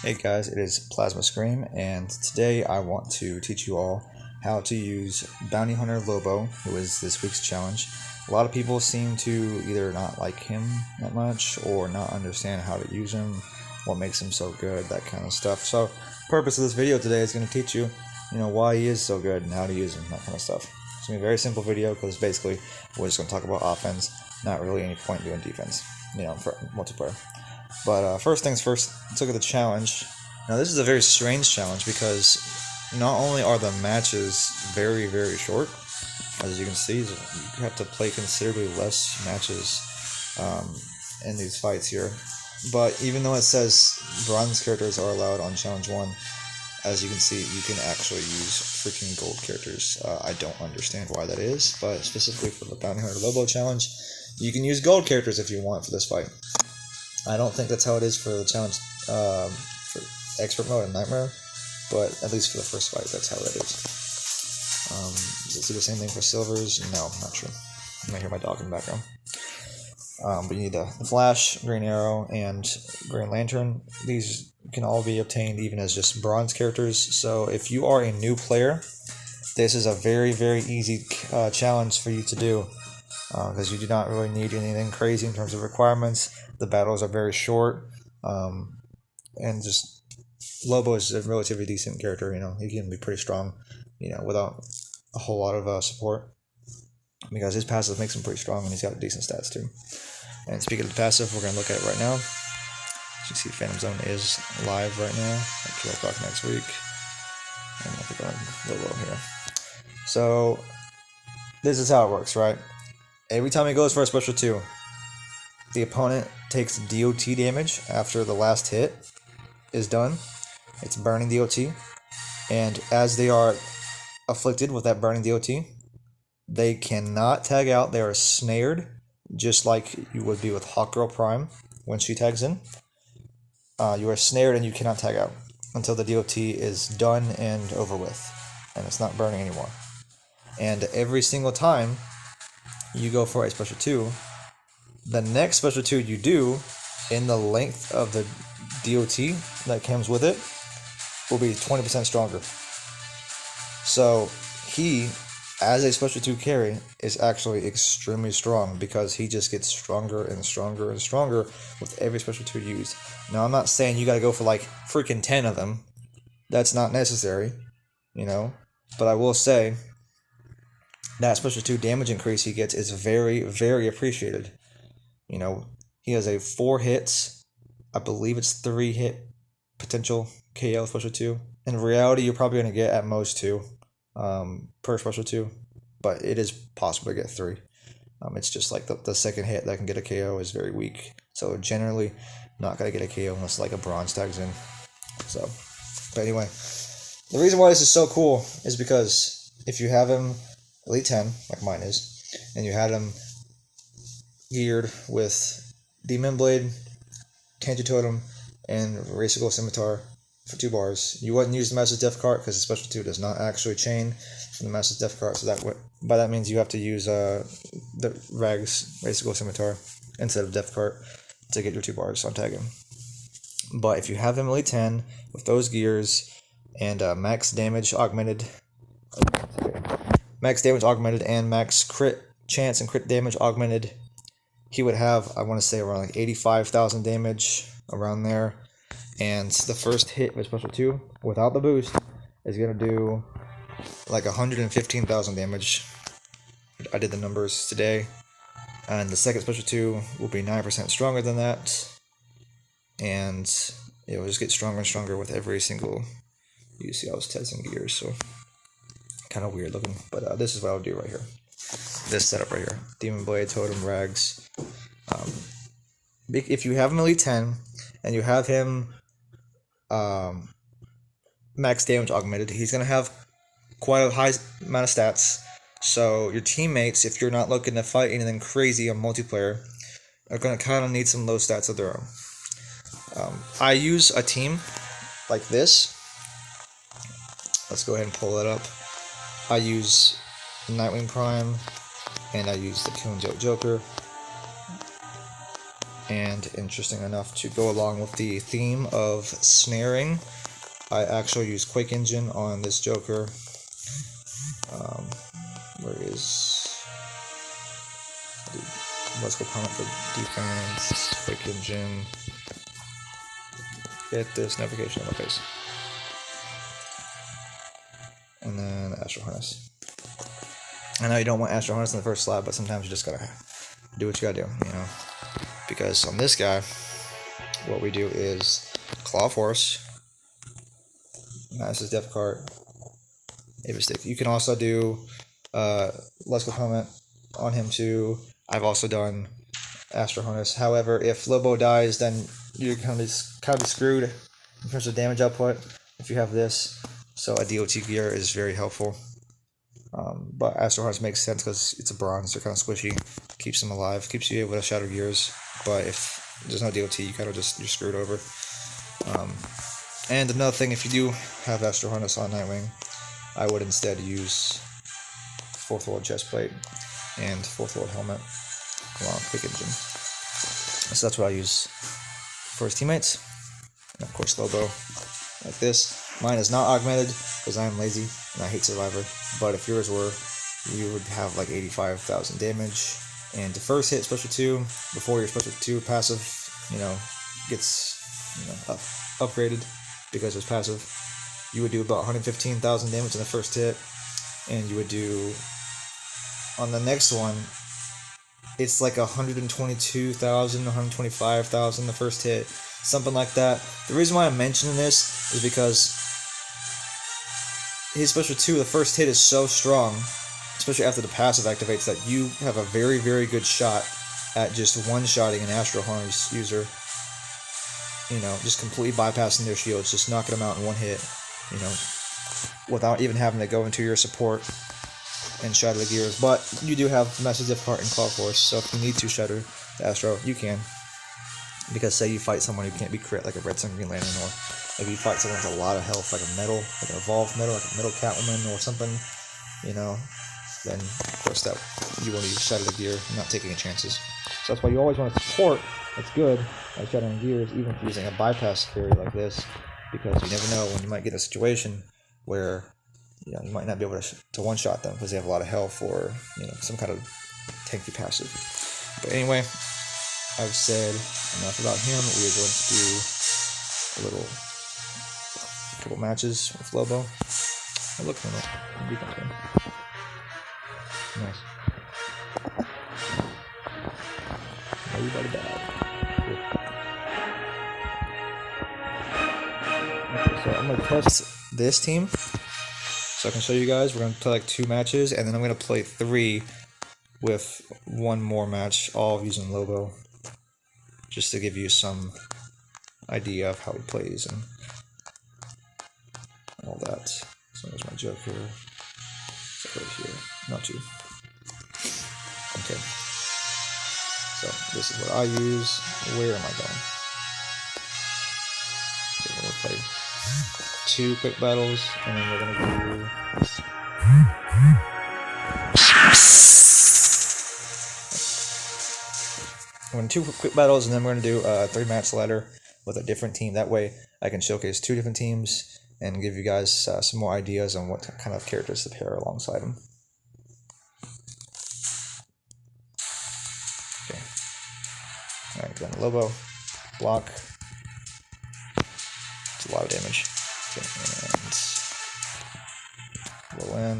Hey guys, it is PlazmaScream, and today I want to teach you all how to use Bounty Hunter Lobo, who is this week's challenge. A lot of people seem to either not like him that much or not understand how to use him, what makes him so good, that kind of stuff. So, the purpose of this video today is going to teach you, why he is so good and how to use him, that kind of stuff. It's going to be a very simple video because basically we're just going to talk about offense, not really any point doing defense, for multiplayer. But first things first, let's look at the challenge. Now this is a very strange challenge because not only are the matches very, very short, as you can see, you have to play considerably less matches in these fights here. But even though it says bronze characters are allowed on challenge 1, as you can see, you can actually use freaking gold characters. I don't understand why that is, but specifically for the Bounty Hunter Lobo challenge, you can use gold characters if you want for this fight. I don't think that's how it is for the challenge for expert mode and nightmare, but at least for the first fight, that's how it is. Does it do the same thing for silvers? No, not true. You might hear my dog in the background. But you need the Flash, Green Arrow, and Green Lantern. These can all be obtained even as just bronze characters. So if you are a new player, this is a very, very easy challenge for you to do. Because you do not really need anything crazy in terms of requirements. The battles are very short, and just Lobo is a relatively decent character. He can be pretty strong, without a whole lot of support, because his passive makes him pretty strong, and he's got decent stats too. And speaking of the passive, we're gonna look at it right now. As you see, Phantom Zone is live right now at 2 o'clock next week, and I'll click on Lobo here. So this is how it works, right? Every time he goes for a special 2, the opponent takes DOT damage after the last hit is done. It's burning DOT. And as they are afflicted with that burning DOT, they cannot tag out. They are snared, just like you would be with Hawkgirl Prime when she tags in. You are snared and you cannot tag out until the DOT is done and over with. And it's not burning anymore. And every single time you go for a special 2, the next special 2 you do in the length of the DOT that comes with it will be 20% stronger. So he, as a special 2 carry, is actually extremely strong because he just gets stronger and stronger and stronger with every special 2 used. Now I'm not saying you gotta go for like freaking 10 of them. That's not necessary, but I will say that special 2 damage increase he gets is very, very appreciated. He has a 4 hits, I believe it's 3 hit potential KO special 2. In reality, you're probably going to get at most 2 per special 2, but it is possible to get 3. It's just like the second hit that can get a KO is very weak, so generally not going to get a KO unless like a bronze tags in. So, but anyway, the reason why this is so cool is because if you have him Elite 10, like mine is, and you had him geared with Demon Blade, Tangent Totem, and Racial Scimitar for 2 bars, you wouldn't use the Master's Death Cart because the special 2 does not actually chain from the Master's Death Cart, so by that means you have to use the Rags Racial Scimitar instead of Death Cart to get your 2 bars on tagging. But if you have him Elite 10 with those gears and max damage augmented and max crit chance and crit damage augmented, he would have, I want to say, around like 85,000 damage, around there. And the first hit with special 2 without the boost is going to do like 115,000 damage. I did the numbers today. And the second special 2 will be 9% stronger than that. And it will just get stronger and stronger with every single... You see, I was testing gears, so kind of weird looking. But this is what I'll do right here. This setup right here. Demon Blade, Totem, Rags. If you have him Elite 10 and you have him max damage augmented, he's going to have quite a high amount of stats. So your teammates, if you're not looking to fight anything crazy on multiplayer, are going to kind of need some low stats of their own. I use a team like this. Let's go ahead and pull that up. I use Nightwing Prime, and I use the Killing Joke Joker. And interesting enough, to go along with the theme of snaring, I actually use Quake Engine on this Joker. Where is... Let's go comment for defense, Quake Engine. Get this notification on my face. And then Astral Harness. I know you don't want Astral Harness in the first slot, but sometimes you just gotta do what you gotta do, you know. Because on this guy, what we do is Claw Force, Master's Death Cart, Avis Stick. You can also do Let's Go Comment on him too. I've also done Astral Harness. However, if Lobo dies, then you're kind of screwed in terms of damage output if you have this. So a DOT gear is very helpful. But Astral Harness makes sense because it's a bronze, they're kind of squishy, keeps them alive, keeps you able to shatter gears. But if there's no DOT, you kind of you're screwed over. And another thing, if you do have Astral Harness on Nightwing, I would instead use 4th World Chestplate and 4th World Helmet along with Quick Engine. So that's what I use for his teammates. And of course Lobo, like this. Mine is not augmented because I'm lazy and I hate Survivor. But if yours were, you would have like 85,000 damage. And to first hit Special 2, before your Special 2 passive, gets, upgraded because it's passive, you would do about 115,000 damage in the first hit. And you would do, on the next one, it's like 122,000, 125,000 the first hit, something like that. The reason why I'm mentioning this is because his Special 2, the first hit is so strong, especially after the passive activates, that you have a very, very good shot at just one-shotting an Astral Harness user. Just completely bypassing their shields, just knocking them out in one hit, without even having to go into your support and shatter the gears. But you do have Master's Death Cart and Claw Force, so if you need to shatter the Astro, you can. Because say you fight someone who can't be crit, like a Red Sun Green Lantern, or if you fight someone with a lot of health, like a metal, like an evolved metal, like a metal Catwoman or something, then of course that you want to shatter the gear, not taking any chances. So that's why you always want to support. That's good by shattering gears, even if you're using a bypass carry like this, because you never know when you might get in a situation where you might not be able to one-shot them because they have a lot of health or some kind of tanky passive. But anyway, I've said enough about him. We are going to do a couple matches with Lobo. Oh, look, defense game. Nice. Everybody bad. Okay, so I'm going to test this team so I can show you guys. We're going to play like 2 matches, and then I'm going to play 3 with 1 more match, all using Lobo, just to give you some idea of how he plays and all that. So there's my Joker. It's right here. Not you. Okay. So this is what I use. Where am I going? Okay, we're going to play 2 quick battles, and then we're going to do... We're going to do 2 quick battles, and then we're going to do a 3-match ladder with a different team. That way I can showcase 2 different teams and give you guys some more ideas on what kind of characters to pair alongside them. Okay. Alright, then Lobo, block. It's a lot of damage. Okay, and roll in.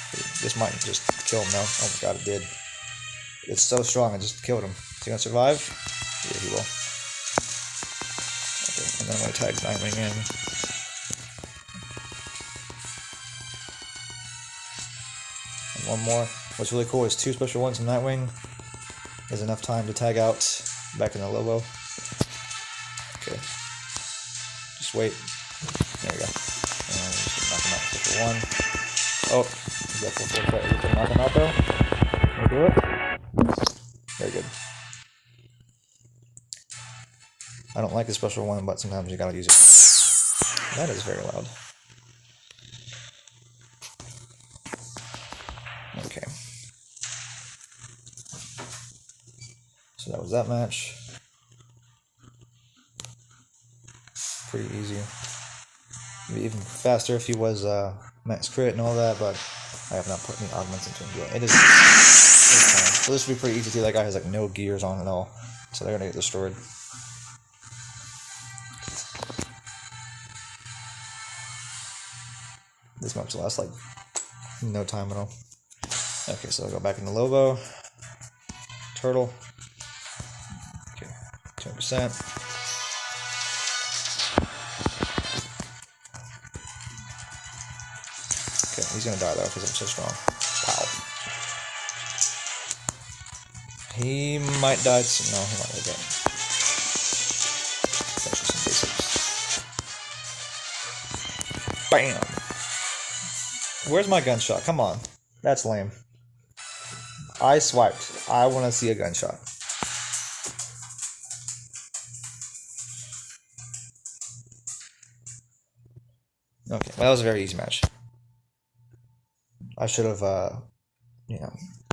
Okay, this might just kill him now. Oh my god, it did. It's so strong, I just killed him. Is he gonna survive? Yeah, he will. Okay, and then I'm gonna tag Nightwing in. And 1 more. What's really cool is 2 special ones from Nightwing. There's enough time to tag out back in the Lobo. Okay. Just wait. There we go. And just knock him out. Special 1. Oh, is that full threat? Is it knock him out though? Can we do it? Very good. I don't like the special 1, but sometimes you gotta use it. That is very loud. Okay. was that match. Pretty easy. It'd be even faster if he was max crit and all that, but I have not put any augments into him yet. It is. So this would be pretty easy to see. That guy has like no gears on at all, so they're gonna get destroyed. This match will last like no time at all. Okay, so I'll go back into Lobo. Turtle. Okay, 200%. Okay, he's gonna die though because I'm so strong. Pow. He might die. No, he might live it. Finish with some basics. Bam! Where's my gunshot? Come on. That's lame. I swiped. I want to see a gunshot. Okay, well, that was a very easy match. I should have,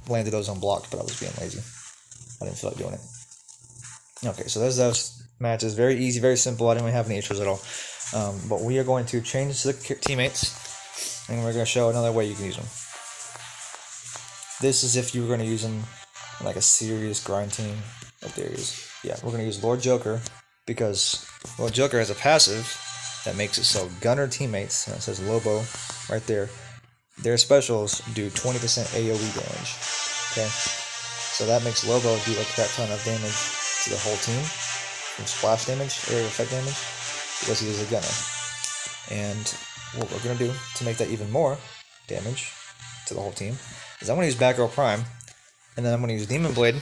landed those unblocked, but I was being lazy. I didn't feel like doing it. Okay, so there's those matches. Very easy, very simple. I didn't really have any issues at all. But we are going to change the teammates, and we're going to show another way you can use them. This is if you were going to use them in like a serious grind team. Oh, there he is. Yeah, we're going to use Lord Joker because Lord Joker has a passive that makes it so Gunner teammates, and it says Lobo right there, their specials do 20% AoE damage. Okay, so that makes Lobo do a crap ton of damage to the whole team from splash damage, area effect damage, because he is a Gunner. And what we're going to do to make that even more damage to the whole team is I'm going to use Batgirl Prime, and then I'm going to use Demon Blade,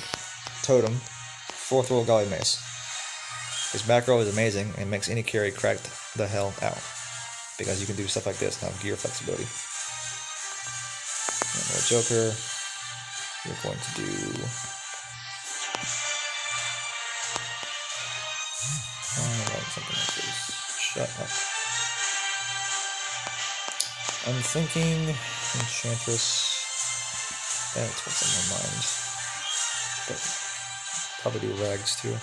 Totem, 4th roll Golly Mace. Because Batgirl is amazing and makes any carry crack the hell out. Because you can do stuff like this and have gear flexibility. And Lord Joker, you're going to do... something like this. Shut up. I'm thinking Enchantress. That's what's in my mind. But probably do Rags too.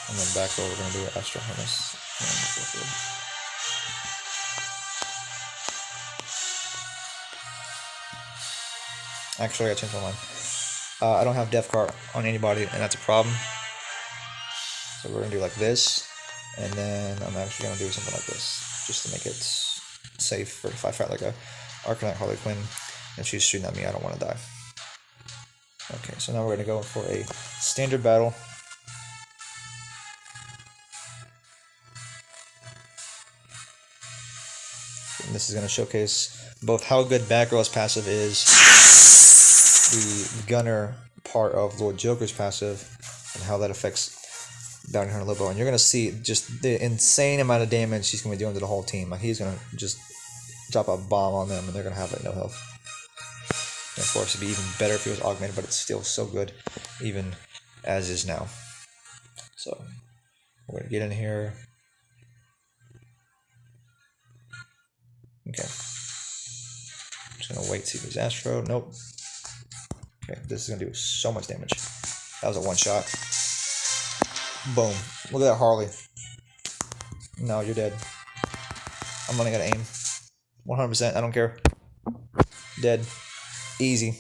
And then back row, we're going to do Astro Harness. Actually, I changed my mind. I don't have Death Cart on anybody, and that's a problem. So we're going to do like this. And then I'm actually going to do something like this. Just to make it safe for if I fight like a Arcanite Harley Quinn and she's shooting at me, I don't want to die. Okay, so now we're going to go for a standard battle. And this is going to showcase both how good Batgirl's passive is, the Gunner part of Lord Joker's passive, and how that affects Bounty Hunter Lobo. And you're going to see just the insane amount of damage he's going to be doing to the whole team. Like, he's going to just drop a bomb on them and they're going to have like no health. And of course, it'd be even better if he was augmented, but it's still so good, even as is now. So, we're going to get in here. Okay. I'm just going to wait to use Astro. Nope. Okay, this is going to do so much damage. That was a one shot. Boom. Look at that Harley. No, you're dead. I'm only going to aim. 100%, I don't care. Dead. Easy.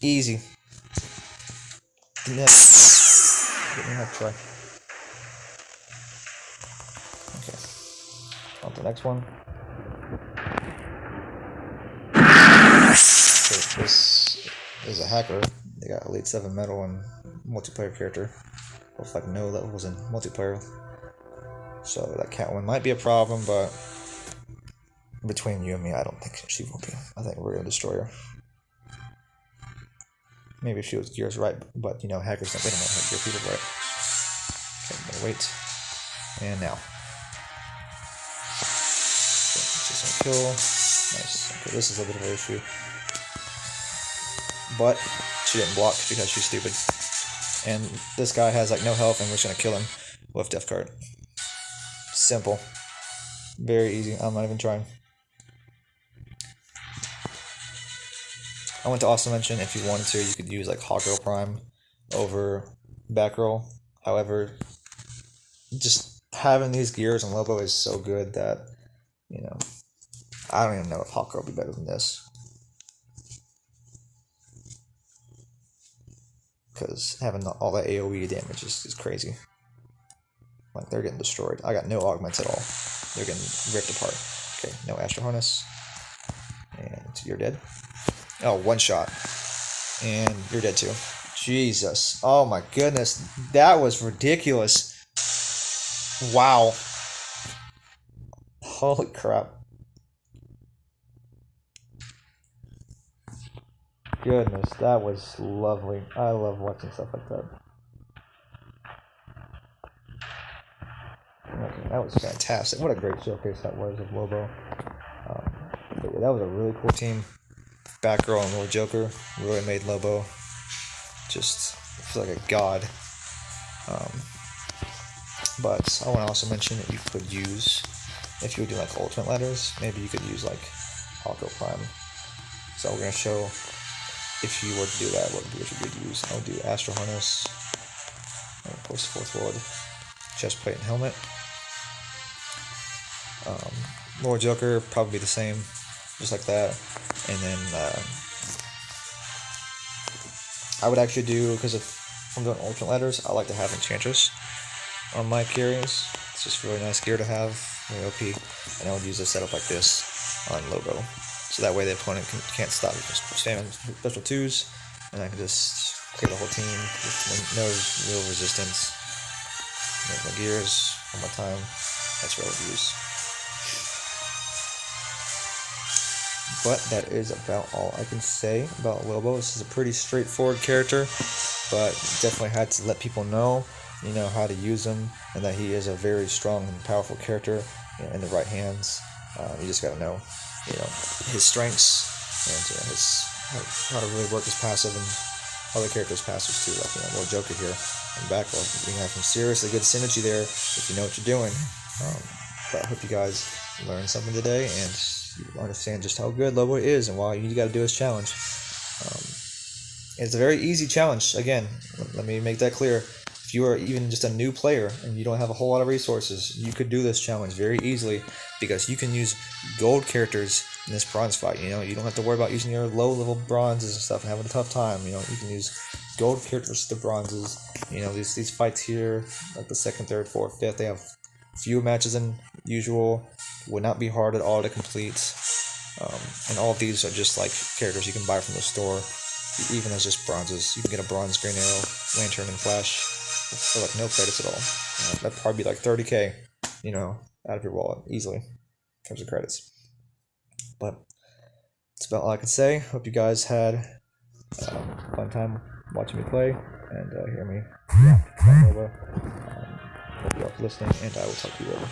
Easy. Get me that try. Okay. On to the next one. Okay, this is a hacker. They got Elite 7 medal and multiplayer character with like no levels in multiplayer. So that Catwoman might be a problem, but between you and me, I don't think she will be. I think we're gonna destroy her. Maybe if she was gears right, but you know, hackers don't, they don't know how to gear people right. Okay, I'm gonna wait. And now. Okay, just gonna kill. Nice. Okay, this is a bit of an issue. But she didn't block because she's stupid. And this guy has like no health, and we're just gonna kill him with Death Card. Simple. Very easy. I'm not even trying. I want to also mention, if you wanted to, you could use like Hawkgirl Prime over Batgirl. However, just having these gears on Lobo is so good that, you know, I don't even know if Hawkgirl will be better than this. Because having all that AoE damage is crazy. Like, they're getting destroyed. I got no augments at all. They're getting ripped apart. Okay, no Astro Harness. And you're dead. Oh, one shot. And you're dead too. Jesus. Oh my goodness. That was ridiculous. Wow. Holy crap. Goodness, that was lovely. I love watching stuff like that. Okay, that was fantastic. What a great showcase that was of Lobo. But yeah, that was a really cool team. Batgirl and Little Joker really made Lobo just feel like a god. But I want to also mention that you could use, if you would do like ultimate letters, maybe you could use like Hawkgirl Prime. So we're going to show, if you were to do that, what you would use. I would do Astro Harness, and of course Fourth World, Chestplate and Helmet. Lord Joker, probably the same, just like that. And then I would actually do, because if I'm doing alternate letters, I like to have Enchantress on my carries. It's just really nice gear to have, really OP. And I would use a setup like this on Lobo. So that way the opponent can't stop me from spamming special 2s, and I can just clear the whole team with no real resistance. Make my gears one more time. That's what I would use. But that is about all I can say about Lobo. This is a pretty straightforward character, but definitely had to let people know, you know, how to use him, and that he is a very strong and powerful character, you know, in the right hands. You just gotta know, you know, his strengths and his how to really work his passive and other characters' passives too, like, you know, Little Joker here and Batgirl. You can have some seriously good synergy there if you know what you're doing. But I hope you guys learned something today and you understand just how good Lobo is and why you got to do his challenge. It's a very easy challenge. Again, let me make that clear. If you are even just a new player and you don't have a whole lot of resources, you could do this challenge very easily, because you can use gold characters in this bronze fight. You know, you don't have to worry about using your low level bronzes and stuff and having a tough time. You know, you can use gold characters to the bronzes. You know, these fights here, like the 2nd, 3rd, 4th, 5th, they have fewer matches than usual. Would not be hard at all to complete. And all of these are just like characters you can buy from the store, even as just bronzes. You can get a bronze Green Arrow, Lantern, and Flash for like no credits at all. That'd probably be like 30k, you know, out of your wallet easily in terms of credits. But that's about all I can say. Hope you guys had a fun time watching me play and hear me. Yeah, hope you all for listening, and I will talk to you later.